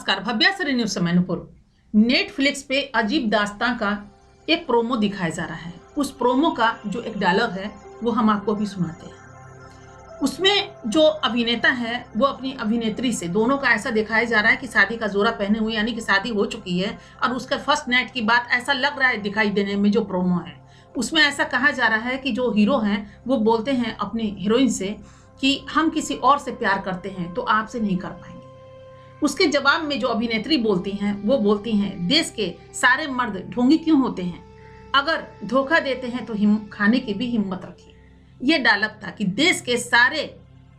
नमस्कार, भव्या सरी न्यूज से मैनपुर। नेटफ्लिक्स पे अजीब दास्तां का एक प्रोमो दिखाया जा रहा है। उस प्रोमो का जो एक डायलॉग है वो हम आपको भी सुनाते हैं। उसमें जो अभिनेता है वो अपनी अभिनेत्री से, दोनों का ऐसा दिखाया जा रहा है कि शादी का जोड़ा पहने हुए, यानी कि शादी हो चुकी है और उसका फर्स्ट नाइट की बात ऐसा लग रहा है दिखाई देने में। जो प्रोमो है उसमें ऐसा कहा जा रहा है कि जो हीरो हैं वो बोलते हैं अपनी हीरोइन से कि हम किसी और से प्यार करते हैं तो आपसे नहीं कर पाएंगे। उसके जवाब में जो अभिनेत्री बोलती हैं वो बोलती हैं, देश के सारे मर्द ढोंगी क्यों होते हैं, अगर धोखा देते हैं तो खाने की भी हिम्मत रखिए। ये डायलॉग था कि देश के सारे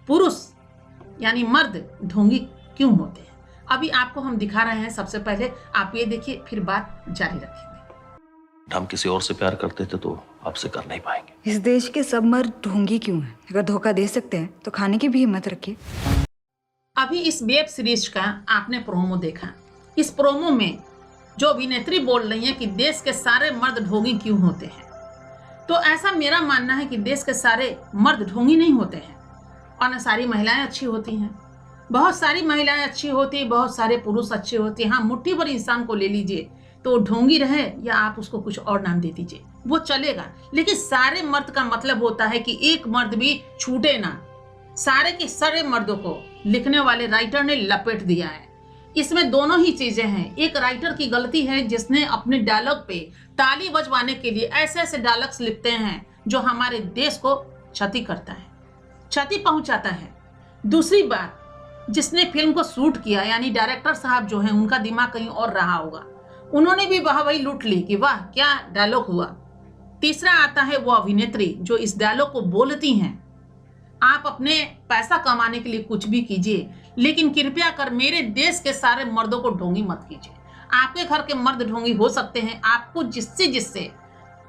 पुरुष यानी मर्द ढोंगी क्यों होते हैं। अभी आपको हम दिखा रहे हैं, सबसे पहले आप ये देखिए, फिर बात जारी रखेंगे। हम किसी और से प्यार करते थे तो आपसे कर नहीं पाएंगे। इस देश के सब मर्द ढोंगी क्यों हैं? अगर धोखा दे सकते हैं तो खाने की भी हिम्मत रखिए। अभी इस वेब सीरीज का आपने प्रोमो देखा। इस प्रोमो में जो अभिनेत्री बोल रही है कि देश के सारे मर्द ढोंगी क्यों होते हैं, तो ऐसा मेरा मानना है कि देश के सारे मर्द ढोंगी नहीं होते हैं और न सारी महिलाएं अच्छी होती हैं। बहुत सारी महिलाएं अच्छी होती, बहुत सारे पुरुष अच्छे होते हैं। हाँ, मुट्ठी भर इंसान को ले लीजिए तो ढोंगी रहे या आप उसको कुछ और नाम दे दीजिए, वो चलेगा। लेकिन सारे मर्द का मतलब होता है कि एक मर्द भी छूटे ना। सारे के सारे मर्दों को लिखने वाले राइटर ने लपेट दिया है। इसमें दोनों ही चीजें हैं। एक राइटर की गलती है जिसने अपने डायलॉग पे ताली बजवाने के लिए ऐसे ऐसे डायलॉग्स लिखते हैं जो हमारे देश को क्षति करता है, क्षति पहुंचाता है। दूसरी बात, जिसने फिल्म को शूट किया यानी डायरेक्टर साहब जो हैं, उनका दिमाग कहीं और रहा होगा, उन्होंने भी वाहवाही लूट ली कि वाह क्या डायलॉग हुआ। तीसरा आता है वो अभिनेत्री जो इस डायलॉग को बोलती हैं। आप अपने पैसा कमाने के लिए कुछ भी कीजिए, लेकिन कृपया कर मेरे देश के सारे मर्दों को ढोंगी मत कीजिए। आपके घर के मर्द ढोंगी हो सकते हैं, आपको जिससे जिससे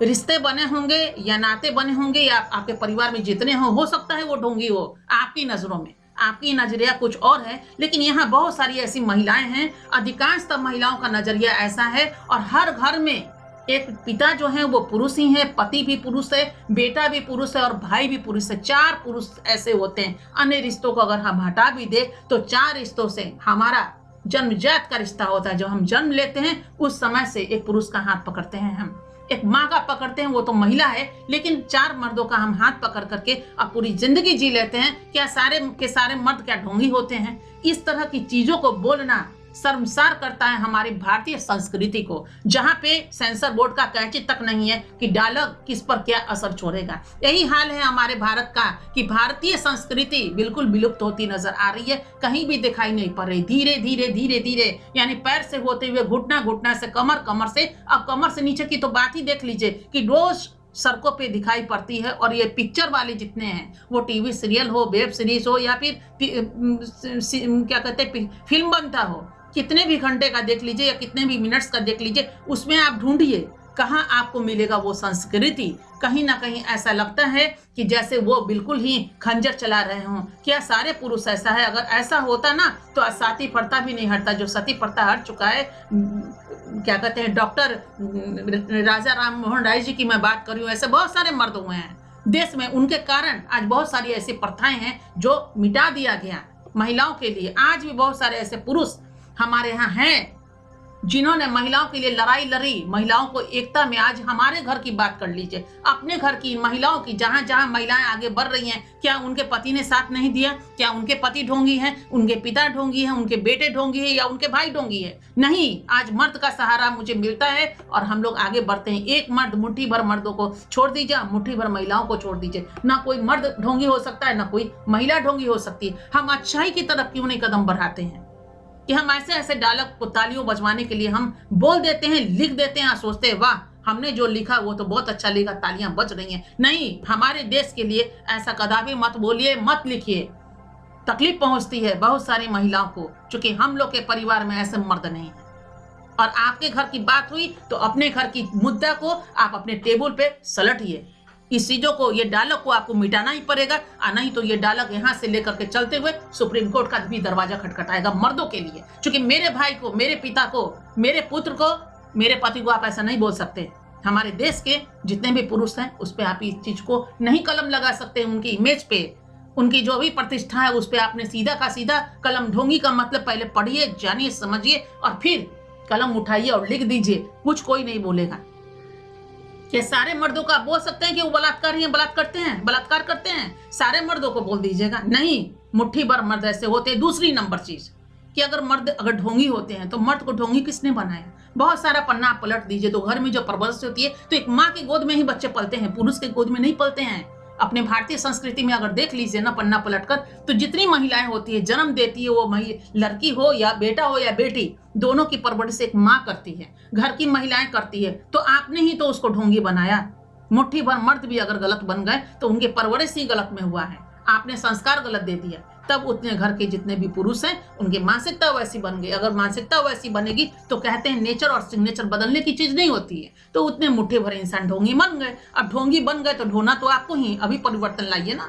रिश्ते बने होंगे या नाते बने होंगे या आपके परिवार में जितने हो सकता है वो ढोंगी हो आपकी नजरों में। आपकी नजरिया कुछ और है, लेकिन यहाँ बहुत सारी ऐसी महिलाएं हैं, अधिकांशतः महिलाओं का नजरिया ऐसा है। और हर घर में एक पिता जो है वो पुरुष ही है, पति भी पुरुष है, बेटा भी पुरुष है और भाई भी पुरुष है। 4 पुरुष ऐसे होते हैं। अन्य रिश्तों को अगर हम हटा भी दे तो 4 रिश्तों से हमारा जन्मजात का रिश्ता होता है। जब हम जन्म लेते हैं उस समय से एक पुरुष का हाथ पकड़ते हैं, हम एक माँ का पकड़ते हैं, वो तो महिला है, लेकिन 4 मर्दों का हम हाथ पकड़ करके अब पूरी जिंदगी जी लेते हैं। क्या सारे के सारे मर्द क्या ढोंगी होते हैं? इस तरह की चीजों को बोलना शर्मसार करता है हमारी भारतीय संस्कृति को, जहां पे सेंसर बोर्ड का कैंची तक नहीं है कि डायलॉग किस पर क्या असर छोड़ेगा। यही हाल है हमारे भारत का कि भारतीय संस्कृति बिल्कुल विलुप्त होती नजर आ रही है, कहीं भी दिखाई नहीं पड़ रही। धीरे धीरे धीरे धीरे यानी पैर से होते हुए घुटना, घुटना से कमर, कमर से अब कमर से नीचे की तो बात ही देख लीजिए कि रोज सड़कों पे दिखाई पड़ती है। और ये पिक्चर वाले जितने हैं, वो टीवी सीरियल हो, वेब सीरीज हो या फिर क्या कहते हैं फिल्म बनता हो, कितने भी घंटे का देख लीजिए या कितने भी मिनट्स का देख लीजिए, उसमें आप ढूंढिए कहाँ आपको मिलेगा वो संस्कृति। कहीं ना कहीं ऐसा लगता है कि जैसे वो बिल्कुल ही खंजर चला रहे हों। क्या सारे पुरुष ऐसा है? अगर ऐसा होता ना तो सती प्रथा भी नहीं हटता। जो सती प्रथा हट चुका है, क्या कहते हैं, डॉक्टर राजा राम मोहन राय जी की मैं बात कर रही हूँ, ऐसे बहुत सारे मर्द हुए हैं देश में। उनके कारण आज बहुत सारी ऐसी प्रथाएं हैं जो मिटा दिया गया महिलाओं के लिए। आज भी बहुत सारे ऐसे पुरुष हमारे यहाँ हैं जिन्होंने महिलाओं के लिए लड़ाई लड़ी, महिलाओं को एकता में। आज हमारे घर की बात कर लीजिए, अपने घर की महिलाओं की, जहां जहां महिलाएं आगे बढ़ रही हैं, क्या उनके पति ने साथ नहीं दिया? क्या उनके पति ढोंगी हैं, उनके पिता ढोंगी हैं, उनके बेटे ढोंगी है या उनके भाई ढोंगी है? नहीं, आज मर्द का सहारा मुझे मिलता है और हम लोग आगे बढ़ते हैं। एक मर्द मुट्ठी भर मर्दों को छोड़ दीजिए, मुट्ठी भर महिलाओं को छोड़ दीजिए। ना कोई मर्द ढोंगी हो सकता है, ना कोई महिला ढोंगी हो सकती है। हम अच्छाई की तरफ क्यों नहीं कदम बढ़ाते हैं कि हम ऐसे ऐसे डायलॉग को तालियों बजवाने के लिए हम बोल देते हैं, लिख देते हैं, सोचते हैं वाह हमने जो लिखा वो तो बहुत अच्छा लिखा, तालियां बज रही हैं। नहीं, हमारे देश के लिए ऐसा कदापि मत बोलिए, मत लिखिए। तकलीफ पहुंचती है बहुत सारी महिलाओं को, क्योंकि हम लोग के परिवार में ऐसे मर्द नहीं है। और आपके घर की बात हुई तो अपने घर की मुद्दा को आप अपने टेबल पे सलटिए। इस चीजों को, ये डायलॉग को आपको मिटाना ही पड़ेगा, और नहीं तो ये डायलॉग यहाँ से लेकर के चलते हुए सुप्रीम कोर्ट का भी दरवाजा खटखटाएगा मर्दों के लिए। क्योंकि मेरे भाई को, मेरे पिता को, मेरे पुत्र को, मेरे पति को आप ऐसा नहीं बोल सकते। हमारे देश के जितने भी पुरुष हैं उस पर आप इस चीज को नहीं कलम लगा सकते, उनकी इमेज पे, उनकी जो भी प्रतिष्ठा है उस पर आपने सीधा का सीधा कलम ढोंगी का मतलब पहले पढ़िए, जानिए, समझिए और फिर कलम उठाइए और लिख दीजिए। कुछ कोई नहीं बोलेगा। क्या सारे मर्दों को आप बोल सकते हैं कि वो बलात्कारी हैं, बलात्कार करते हैं? सारे मर्दों को बोल दीजिएगा? नहीं, मुट्ठी भर मर्द ऐसे होते हैं। दूसरी नंबर चीज कि अगर मर्द अगर ढोंगी होते हैं तो मर्द को ढोंगी किसने बनाया? बहुत सारा पन्ना आप पलट दीजिए तो घर में जो परवरिश होती है तो एक माँ की गोद में ही बच्चे पलते हैं, पुरुष के गोद में नहीं पलते हैं। अपने भारतीय संस्कृति में अगर देख लीजिए ना पन्ना पलटकर, तो जितनी महिलाएं होती है जन्म देती है, वो लड़की हो या बेटा हो या बेटी, दोनों की परवरिश एक माँ करती है, घर की महिलाएं करती है। तो आपने ही तो उसको ढोंगी बनाया। मुट्ठी भर मर्द भी अगर गलत बन गए तो उनकी परवरिश ही गलत में हुआ है, आपने संस्कार गलत दे दिया। तब उतने घर के जितने भी पुरुष हैं उनकी मानसिकता वैसी बन गई। अगर मानसिकता वैसी बनेगी तो कहते हैं नेचर और सिग्नेचर बदलने की चीज नहीं होती है। तो उतने मुट्ठी भर इंसान ढोंगी बन गए। अब ढोंगी बन गए तो ढोना तो आपको ही, अभी परिवर्तन लाइए ना।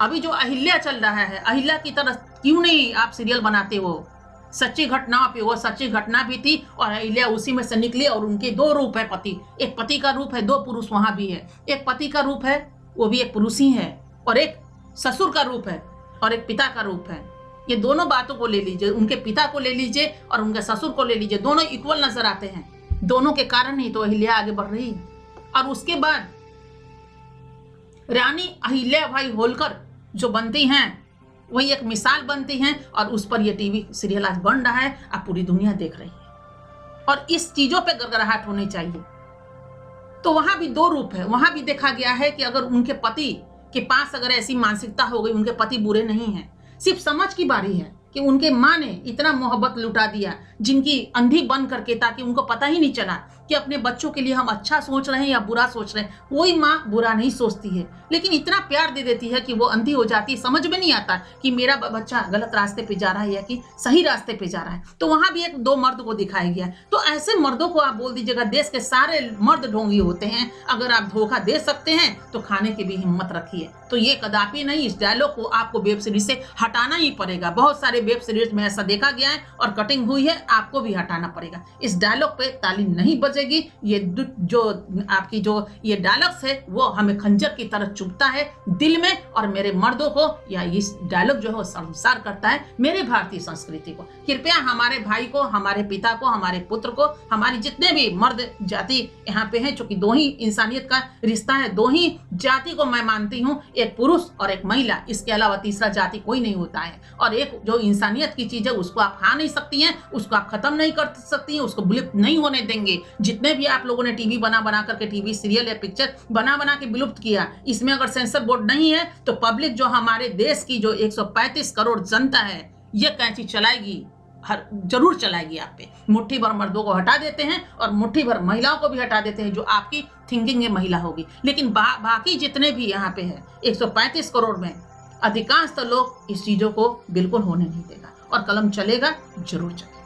अभी जो अहिल्या चल रहा है, अहिल्या की तरह क्यों नहीं आप सीरियल बनाते हो? सच्ची घटना पे, वो सच्ची घटना भी थी और अहिल्या उसी में से निकली। और उनके दो रूप है पति, एक पति का रूप है, दो पुरुष वहां भी है। एक पति का रूप है वो भी एक पुरुष ही है, और एक ससुर का रूप है और एक पिता का रूप है। ये दोनों बातों को ले लीजिए, उनके पिता को ले लीजिए और उनके ससुर को ले लीजिए, दोनों इक्वल नजर आते हैं। दोनों के कारण ही तो अहिल्या आगे बढ़ रही है। और उसके बाद रानी अहिल्या बाई होलकर जो बनती हैं वही एक मिसाल बनती हैं, और उस पर ये टीवी सीरियल आज बन रहा है, अब पूरी दुनिया देख रही है। और इस चीजों पे गड़गड़ाहट होनी चाहिए। तो वहां भी दो रूप है। वहां भी देखा गया है कि अगर उनके पति के पास अगर ऐसी मानसिकता हो गई, उनके पति बुरे नहीं हैं, सिर्फ समझ की बारी है कि उनके माँ ने इतना मोहब्बत लुटा दिया, जिनकी अंधी बन करके, ताकि उनको पता ही नहीं चला कि अपने बच्चों के लिए हम अच्छा सोच रहे हैं या बुरा सोच रहे हैं। कोई माँ बुरा नहीं सोचती है, लेकिन इतना प्यार दे देती है कि वो अंधी हो जाती है। समझ में नहीं आता कि मेरा बच्चा गलत रास्ते पे जा रहा है या कि सही रास्ते पे जा रहा है। तो वहां भी एक दो मर्द को दिखाया गया। तो ऐसे मर्दों को आप बोल दीजिएगा देश के सारे मर्द ढोंगी होते हैं। अगर आप धोखा दे सकते हैं तो खाने की भी हिम्मत रखिए। तो ये कदापि नहीं, इस डायलॉग को आपको वेब सीरीज से हटाना ही पड़ेगा। बहुत सारे वेब सीरीज में ऐसा देखा गया है और कटिंग हुई है, आपको भी हटाना पड़ेगा। इस डायलॉग पे ताली नहीं बजेगी। ये जो आपकी जो ये डायलॉग्स है वो हमें खंजर की तरह चुभता है दिल में, और मेरे मर्दों को या इस डायलॉग जो है वो संसार करता है मेरे भारतीय संस्कृति को। कृपया हमारे भाई को, हमारे पिता को, हमारे पुत्र को, हमारी जितने भी मर्द जाति यहाँ पे हैं, चूंकि दो ही इंसानियत का रिश्ता है, दो ही जाति को मैं मानती हूँ, एक पुरुष और एक महिला, इसके अलावा तीसरा जाति कोई नहीं होता है। और एक जो इंसानियत की चीज है उसको आप खा नहीं सकती हैं, उसको आप खत्म नहीं कर सकती हैं, उसको विलुप्त नहीं होने देंगे। जितने भी आप लोगों ने टीवी बना करके, टीवी सीरियल या पिक्चर बना के विलुप्त किया, इसमें अगर सेंसर बोर्ड नहीं है तो पब्लिक जो हमारे देश की जो 135 करोड़ जनता है ये कैंची चलाएगी, जरूर चलाएगी आप पे। मुट्ठी भर मर्दों को हटा देते हैं और मुट्ठी भर महिलाओं को भी हटा देते हैं जो आपकी थिंकिंग में महिला होगी। लेकिन बाकी जितने भी यहाँ पे है 135 करोड़ में अधिकांश तो लोग इस चीजों को बिल्कुल होने नहीं देगा, और कलम चलेगा, जरूर चलेगा।